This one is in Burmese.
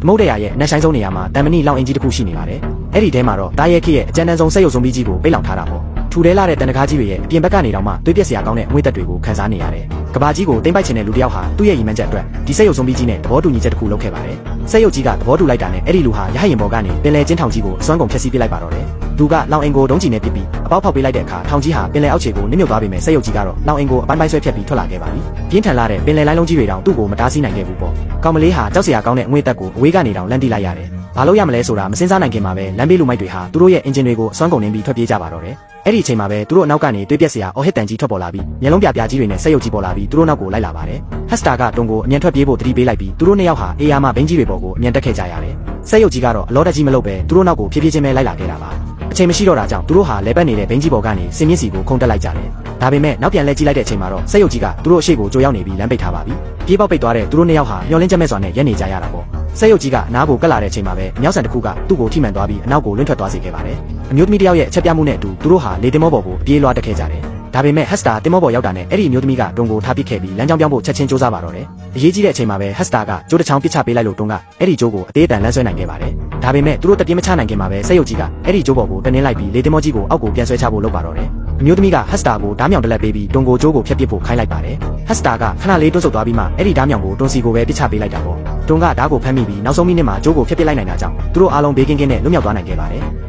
မုတ်တရာရဲ့နှက်ဆိုင်ဆုံးနေရာမှာတံမဏိလောင်အင်ကြီးတစ်ခုရှိနေပါတယ်။အဲ့ဒီထဲမှာတော့တာရဲခေရဲ့အကျဉ်းတန်းဆုံးစက်ရုပ်စုံပြီးကြီးကိုပိတ်လောင်ထားတာပေါ့။ထူထဲလာတဲ့တန်တကားကြီးတွေရဲ့အပြင်ဘက်ကနေတောင်မှတွေးပြက်စရာကောင်းတဲ့ငွေသက်တွေကိုခန်းစားနေရတယ်။ကဘာကြီးကိုတိမ့်ပိုက်ချင်တဲ့လူတစ်ယောက်ဟာသူ့ရဲ့ရည်မှန်းချက်အတွက်ဒီစက်ရုပ်စုံပြီးကြီးနဲ့သဘောတူညီချက်တစ်ခုလုပ်ခဲ့ပါတယ်။စက်ရုပ်ကြီးကသဘောတူလိုက်တာနဲ့အဲ့ဒီလူဟာရဟရင်ဘော်ကနေပင်လယ်ကျင်းထောင်ကြီးကိုအစွမ်းကုန်ဖျက်ဆီးပစ်လိုက်ပါတော့တယ်။သူကလောင်အင်ကိုဒုံးကျည်နဲ့ပစ်ပြီးအပေါက်ဖောက်ပေးလိုက်တဲ့အခါထောင်ကြီးဟာပင်လယ်အောက်ခြေကိုနစ်မြုပ်သွားပေမဲ့စက်ရုပ်ကြီးကတော့လောင်အင်ကိုအပိုင်းပိုင်းဆွဲဖြတ်ပြီးထွက်လာခဲ့ပါပြီ။ပြင်းထန်လာတဲ့ပင်လယ်လိုင်းလုံးကြီးတွေတောင်သူ့ကိုမတားဆီးနိုင်ခဲ့ဘူးပေါ့။ကောင်မလေးဟာကြောက်စရာကောင်းတဲ့ငွေသက်ကိုအဝေးကနေတောင်လန့်တိလိုက်ရတယ်။ဘာလို့ရမလဲဆိုတာမစင်စားနိုင်ခင်မှာပဲလမ်းဘေးလူမိုက်တွေဟာသူတို့ရဲ့အင်ဂျင်တွေကိုအစွမ်းကုန်နှင်းပြီးထွက်ပြေးကြပါတော့တယ်။အဲ့ဒီအချိန်မှာပဲသူတို့အနောက်ကနေတွေးပြက်စရာအော်ဟစ်တန်ကြီးထွက်ပေါ်လာပြီးမျက်လုံးပြပြကြီးတွေနဲ့စက်ရုပ်ကြီးပေါ်လာပြီးသူတို့နောက်ကိုလိုက်လာပါတယ်။ဟက်စတာကတုံကိုအမြန်ထွက်ပြေးဖို့တတိပေးလိုက်ပြီးသူတို့နှစ်ယောက်ဟာအေးယားမှဘင်းကြီးတွေပေါ်ကိုအမြန်တက်ခဲ့ကြရတယ်။စက်ရုပ်ကြီးကတော့အလောတက်ကြီးမလုပ်ပဲသူတို့နောက်ကိုဖြည်းဖြည်းချင်းပဲလိုက်လာခဲ့တာပါ။အချိန်မရှိတော့တာကြောင့်သူတို့ဟာလဲပတ်နေတဲ့ဘင်းကြီးပေါ်ကနေစင်မြင့်စီကိုခုန်တက်လိုက်ကြတယ်။ဒါပေမဲ့နောက်ပြန်လဲကြည့်လိုက်တဲ့အချိန်မှာတော့စက်ရုပ်ကြီးကသူတို့အရှိကိုကြိုရောက်နေပြီးလမ်းပိတ်ထားပါပြီ။ပြေးပေါက်ပိတ်သွားတဲ့သူတို့နှစ်ယောက်ဟာမျောလင်းချက်မဲ့စွာနဲ့ရက်နေကြရတာပေါ့။စက်ရုပ်ကြီးကအနားကိုကပ်လာတဲ့အချိန်မှာပဲမြောက်ဆန်တစ်ခုကသူ့ကိုထိမှန်သွားပြီးအနောက်ကိုလွင့်ထွက်သွားစေခဲ့ပါတယ်။အမျိုးသမီးတစ်ယောက်ရဲ့အချက်ပြမှုနဲ့အတူသူတို့ဟာလေတင်မောပေါ်ကိုပြေးလွှားတက်ခဲ့ကြတယ်။ဒါပေမဲ့ဟက်စတာတင်မောပေါ်ရောက်တာနဲ့အဲ့ဒီအမျိုးသမီးကတုံကိုထားပစ်ခဲ့ပြီးလမ်းကြောင်းပြောင်းဖို့ချက်ချင်းစူးစမ်းပါတော့တယ်။အရေးကြီးတဲ့အချိန်မှာပဲဟက်စတာကကျိုးတစ်ချောင်းပစ်ချပေးလိုက်လို့တုံကအဲ့ဒီကျိုးကိုအသေးအတန်လမ်းဆွဲနိုင်ခဲ့ပါတယ်။ဒါပေမဲ့သူတို့တပြင်းမချနိုင်ခင်မှာပဲစက်ရုပ်ကြီးကအဲ့ဒီကျိုးပေါ်ကိုတနင်းလိုက်ပြီးလေတင်မောကြီးကိုအောက်ကိုပြန်ဆွဲချဖို့လုပ်ပါတော့တယ်။အမျိုးသမီးကဟက်စတာကိုဓားမြောင်တစ်လက်ပေးပြီးတုံကိုကျိုးကိုဖျက်ပစ်ဖို့ခိုင်းလိုက်ပါတယ်။ဟက်စတာကခဏလေးတွန့်ဆုတ်သွားပြီးမှအဲ့ဒီဓားမြောင်ကိုတွန်းစီကိုပဲပစ်ချပေးလိုက်တာပေါ့။တုံကဓားကိုဖမ်းမိပြီးနောက်ဆုံးမိနစ်မှာကျိုးကိုဖျက်ပစ်လိုက်နိုင်တာကြောင့်သူတို့အားလုံးဘေးကင်းကင်းနဲ့လွတ်မြောက်သွားနိုင်ခဲ့ပါတယ်။